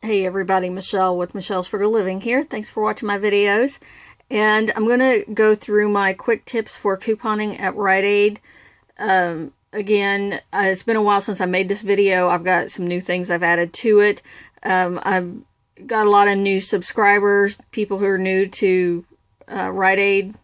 Hey everybody, Michelle with Michelle's Frugal Living here. Thanks for watching my videos. And I'm going to go through my quick tips for couponing at Rite Aid. Again, it's been a while since I made this video. I've got some new things I've added to it. I've got a lot of new subscribers, people who are new to Rite Aid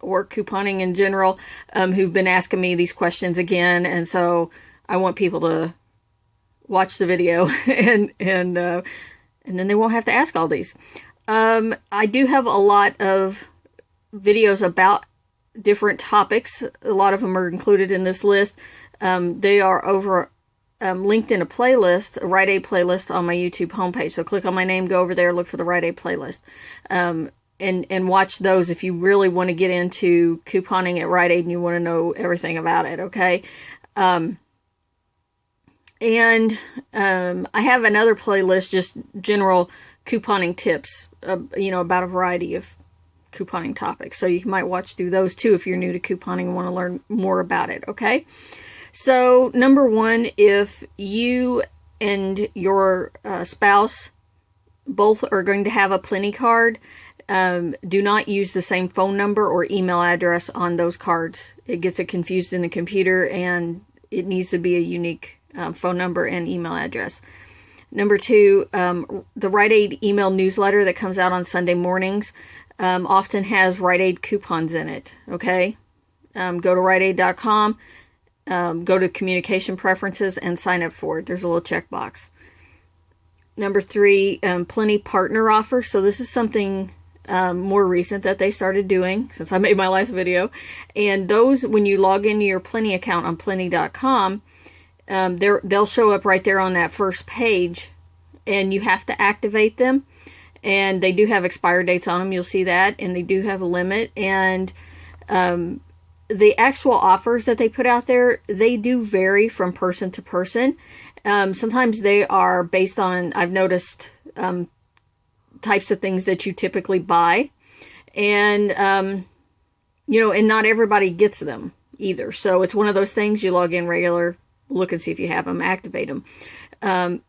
or couponing in general, who've been asking me these questions again. And so I want people to watch the video and then they won't have to ask all these. I do have a lot of videos about different topics. A lot of them are included in this list. They are over linked in a playlist, a Rite Aid playlist on my YouTube homepage. So click on my name, go over there, look for the Rite Aid playlist, and watch those if you really want to get into couponing at Rite Aid and you want to know everything about it. Okay. And I have another playlist, just general couponing tips, about a variety of couponing topics. So you might watch through those too if you're new to couponing and want to learn more about it, okay? So, number one, if you and your spouse both are going to have a Plenti card, do not use the same phone number or email address on those cards. It gets it confused in the computer, and it needs to be a unique phone number and email address. Number two, the Rite Aid email newsletter that comes out on Sunday mornings often has Rite Aid coupons in it, okay? Go to riteaid.com, go to communication preferences and sign up for it. There's a little checkbox. Number three, Plenti partner offers. So this is something more recent that they started doing since I made my last video. And those, when you log into your Plenti account on plenti.com, they'll show up right there on that first page, and you have to activate them. And they do have expire dates on them. You'll see that, and they do have a limit. And the actual offers that they put out there, they do vary from person to person. Sometimes they are based on, I've noticed, types of things that you typically buy, and and not everybody gets them either. So it's one of those things, you log in regular, look and see if you have them, activate them. And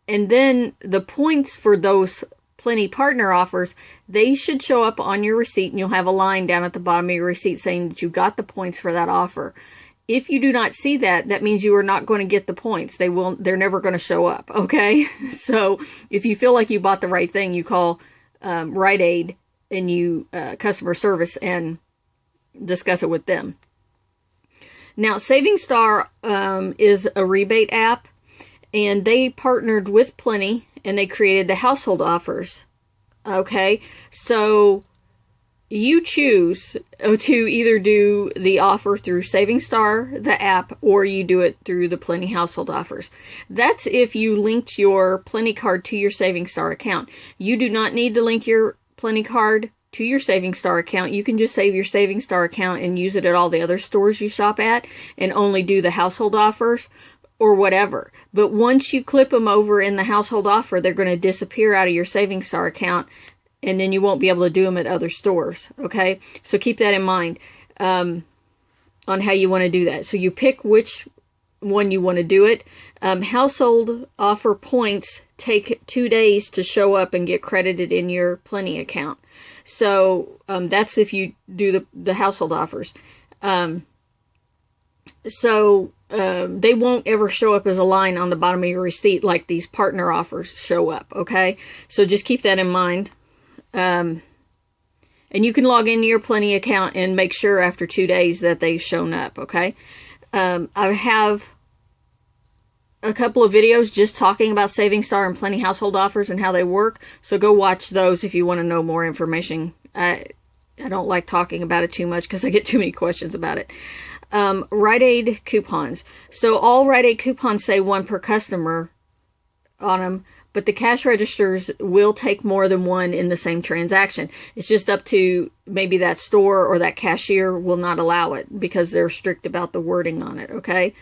then the points for those Plenti partner offers, they should show up on your receipt, and you'll have a line down at the bottom of your receipt saying that you got the points for that offer. If you do not see that, that means you are not going to get the points. They're never going to show up, okay? So if you feel like you bought the right thing, you call Rite Aid and you customer service and discuss it with them. Now, Saving Star is a rebate app, and they partnered with Plenti, and they created the household offers. Okay, so you choose to either do the offer through Saving Star, the app, or you do it through the Plenti household offers. That's if you linked your Plenti card to your Saving Star account. You do not need to link your Plenti card to your Saving Star account. You can just save your Saving Star account and use it at all the other stores you shop at, and only do the household offers or whatever. But once you clip them over in the household offer, they're going to disappear out of your Saving Star account, and then you won't be able to do them at other stores, okay? So keep that in mind on how you want to do that. So you pick which one you want to do it. Household offer points take 2 days to show up and get credited in your Plenti account. So that's if you do the household offers. They won't ever show up as a line on the bottom of your receipt like these partner offers show up, okay? So just keep that in mind. And you can log into your Plenti account and make sure after 2 days that they've shown up, okay? I have a couple of videos just talking about Saving Star and Plenti household offers and how they work, so go watch those if you want to know more information. I don't like talking about it too much because I get too many questions about it. Rite Aid coupons. So all Rite Aid coupons say one per customer on them, but the cash registers will take more than one in the same transaction. It's just up to maybe that store or that cashier will not allow it because they're strict about the wording on it, okay?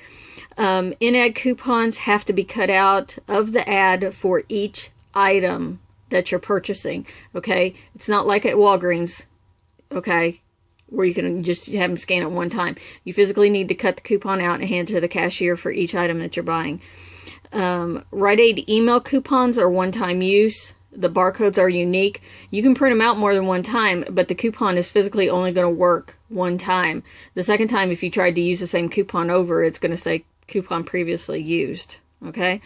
In-ad coupons have to be cut out of the ad for each item that you're purchasing, okay? It's not like at Walgreens, okay, where you can just have them scan it one time. You physically need to cut the coupon out and hand it to the cashier for each item that you're buying. Rite Aid email coupons are one-time use. The barcodes are unique. You can print them out more than one time, but the coupon is physically only going to work one time. The second time, if you tried to use the same coupon over, it's going to say coupon previously used. Okay?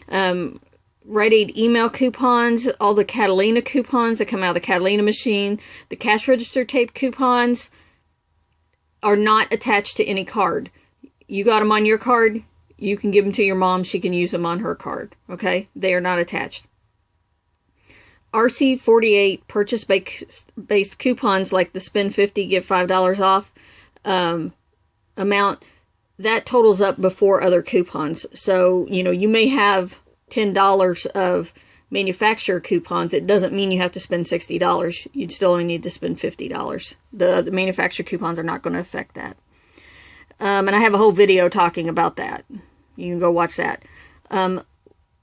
Rite Aid email coupons, all the Catalina coupons that come out of the Catalina machine, the cash register tape coupons are not attached to any card. You got them on your card, you can give them to your mom, she can use them on her card. Okay? They are not attached. RC48 purchase-based coupons like the spend 50, get $5 off amount, that totals up before other coupons. So, you may have $10 of manufacturer coupons. It doesn't mean you have to spend $60. You'd still only need to spend $50. The manufacturer coupons are not going to affect that. And I have a whole video talking about that. You can go watch that.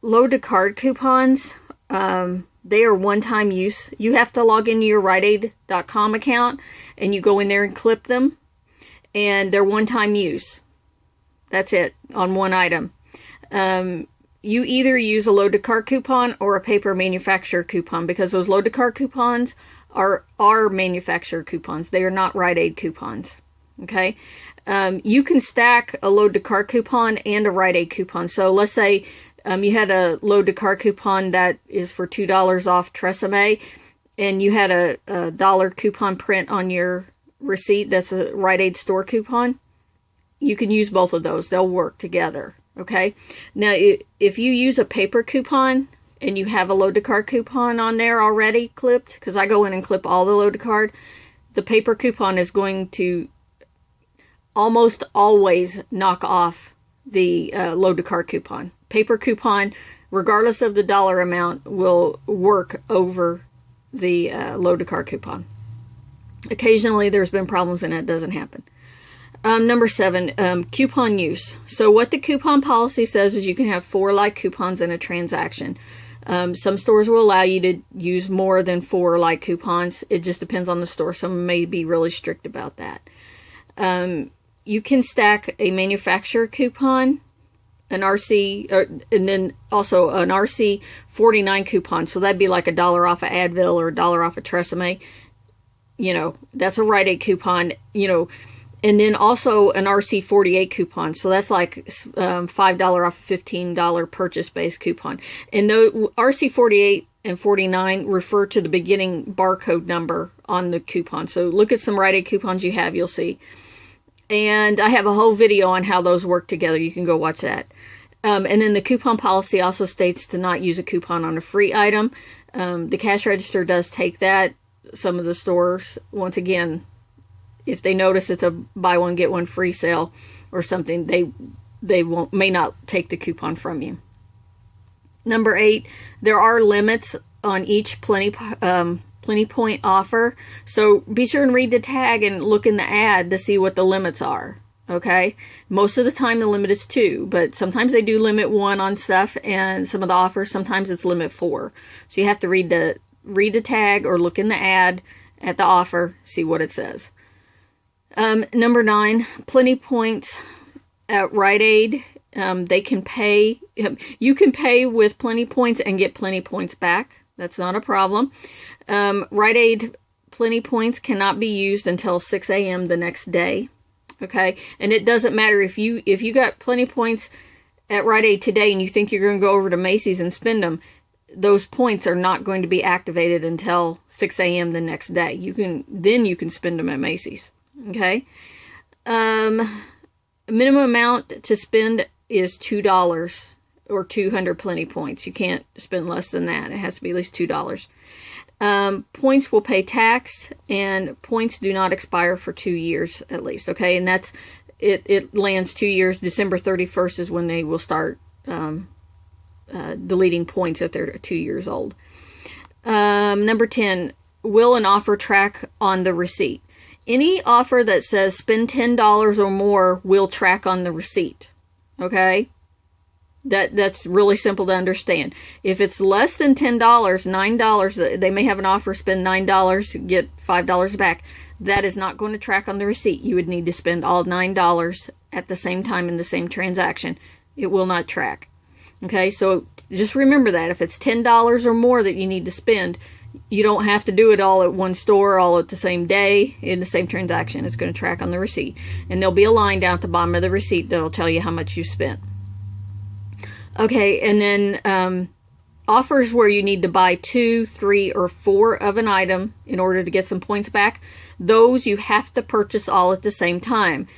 Load to card coupons. They are one-time use. You have to log into your riteaid.com account and you go in there and clip them. And they're one-time use. That's it, on one item. You either use a load to card coupon or a paper manufacturer coupon, because those load to card coupons are manufacturer coupons. They are not Rite Aid coupons. Okay? You can stack a load to card coupon and a Rite Aid coupon. So let's say you had a load to card coupon that is for $2 off Tresemme, and you had a dollar coupon print on your receipt that's a Rite Aid store coupon. You can use both of those. They'll work together. Okay? Now, if you use a paper coupon and you have a load to card coupon on there already clipped, because I go in and clip all the load to card, the paper coupon is going to almost always knock off the load to card coupon. Paper coupon, regardless of the dollar amount, will work over the load to card coupon. Occasionally there's been problems and it doesn't happen. Number 7, coupon use. So what the coupon policy says is you can have 4 like coupons in a transaction. Some stores will allow you to use more than 4 like coupons. It just depends on the store. Some may be really strict about that. You can stack a manufacturer coupon, an RC, and then also an RC 49 coupon. So that'd be like $1 off of Advil or $1 off of Tresemme. That's a Rite Aid coupon, and then also an RC 48 coupon. So that's like $5 off $15 purchase-based coupon. And the RC 48 and 49 refer to the beginning barcode number on the coupon. So look at some Rite Aid coupons you have, you'll see. And I have a whole video on how those work together. You can go watch that. And then the coupon policy also states to not use a coupon on a free item. The cash register does take that. Some of the stores, once again, if they notice it's a buy one get one free sale or something, they may not take the coupon from you. Number 8, there are limits on each Plenti point offer. So be sure and read the tag and look in the ad to see what the limits are. Okay? Most of the time the limit is 2, but sometimes they do limit 1 on stuff, and some of the offers, sometimes it's limit 4. So you have to read the tag or look in the ad at the offer, see what it says. Number 9, Plenti points at Rite Aid. They can pay. You can pay with Plenti points and get Plenti points back. That's not a problem. Rite Aid Plenti points cannot be used until 6 a.m. the next day. Okay, and it doesn't matter if you got Plenti points at Rite Aid today and you think you're going to go over to Macy's and spend them. Those points are not going to be activated until 6 a.m. the next day. You can spend them at Macy's. Okay. Minimum amount to spend is $2 or 200 Plenti points. You can't spend less than that. It has to be at least $2. Points will pay tax, and points do not expire for 2 years at least. Okay, and that's it lands 2 years. December 31st is when they will start deleting points if they're 2 years old. Number 10, will an offer track on the receipt? Any offer that says spend $10 or more will track on the receipt. Okay? That's really simple to understand. If it's less than $10, $9, they may have an offer, spend $9, get $5 back. That is not going to track on the receipt. You would need to spend all $9 at the same time in the same transaction. It will not track. Okay, so just remember that if it's $10 or more that you need to spend, you don't have to do it all at one store, all at the same day, in the same transaction. It's going to track on the receipt. And there'll be a line down at the bottom of the receipt that'll tell you how much you spent. Okay, and then offers where you need to buy 2, 3, or 4 of an item in order to get some points back. Those you have to purchase all at the same time.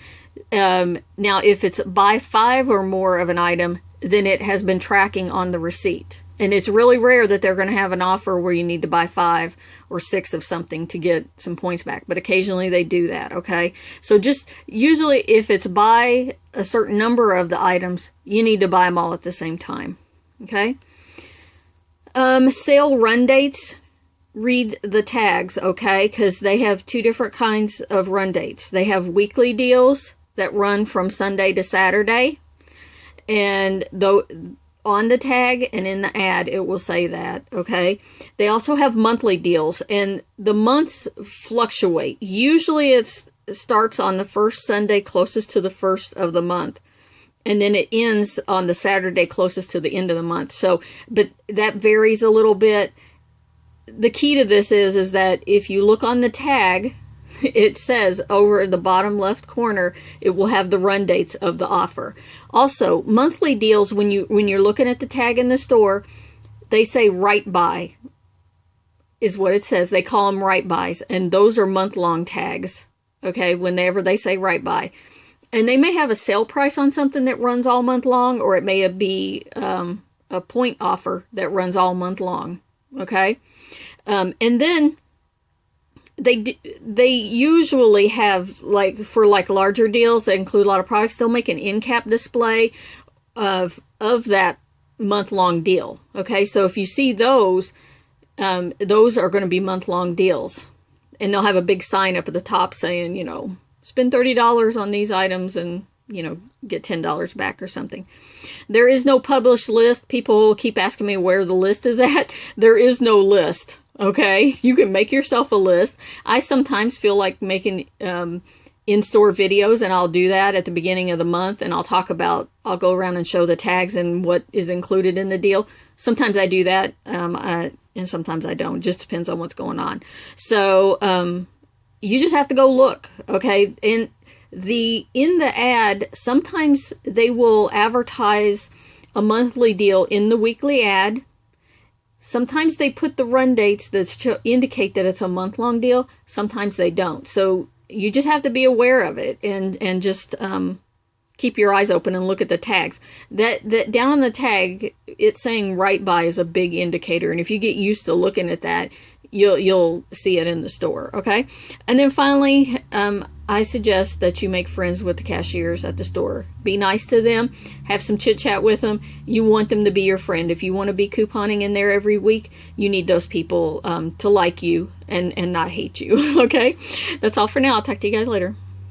Now, if it's buy 5 or more of an item, then it has been tracking on the receipt. And it's really rare that they're going to have an offer where you need to buy 5 or 6 of something to get some points back. But occasionally they do that, okay? So just usually if it's buy a certain number of the items, you need to buy them all at the same time, okay? Sale run dates, read the tags, okay? Because they have 2 different kinds of run dates. They have weekly deals that run from Sunday to Saturday. And though on the tag and in the ad, it will say that, okay? They also have monthly deals, and the months fluctuate. Usually it starts on the first Sunday closest to the first of the month, and then it ends on the Saturday closest to the end of the month. So, but that varies a little bit. The key to this is that if you look on the tag, it says over in the bottom left corner, it will have the run dates of the offer. Also, monthly deals, when you're looking at the tag in the store, they say right buy is what it says. They call them right buys, and those are month-long tags, okay, whenever they say right buy. And they may have a sale price on something that runs all month long, or it may be a point offer that runs all month long, okay? And then they usually have, like, for like larger deals that include a lot of products, they'll make an end cap display of that month-long deal. Okay, so if you see those are going to be month-long deals. And they'll have a big sign up at the top saying, you know, spend $30 on these items and, you know, get $10 back or something. There is no published list. People keep asking me where the list is at. There is no list. Okay, you can make yourself a list. I sometimes feel like making in-store videos, and I'll do that at the beginning of the month, and I'll go around and show the tags and what is included in the deal. Sometimes I do that, and sometimes I don't. It just depends on what's going on. So you just have to go look, okay? And in the ad, sometimes they will advertise a monthly deal in the weekly ad. Sometimes they put the run dates that indicate that it's a month-long deal. Sometimes they don't. So you just have to be aware of it and just keep your eyes open and look at the tags. That down on the tag, it's saying right buy is a big indicator. And if you get used to looking at that, you'll see it in the store, okay? And then finally, I suggest that you make friends with the cashiers at the store. Be nice to them. Have some chit-chat with them. You want them to be your friend. If you want to be couponing in there every week, you need those people to like you and not hate you, okay? That's all for now. I'll talk to you guys later.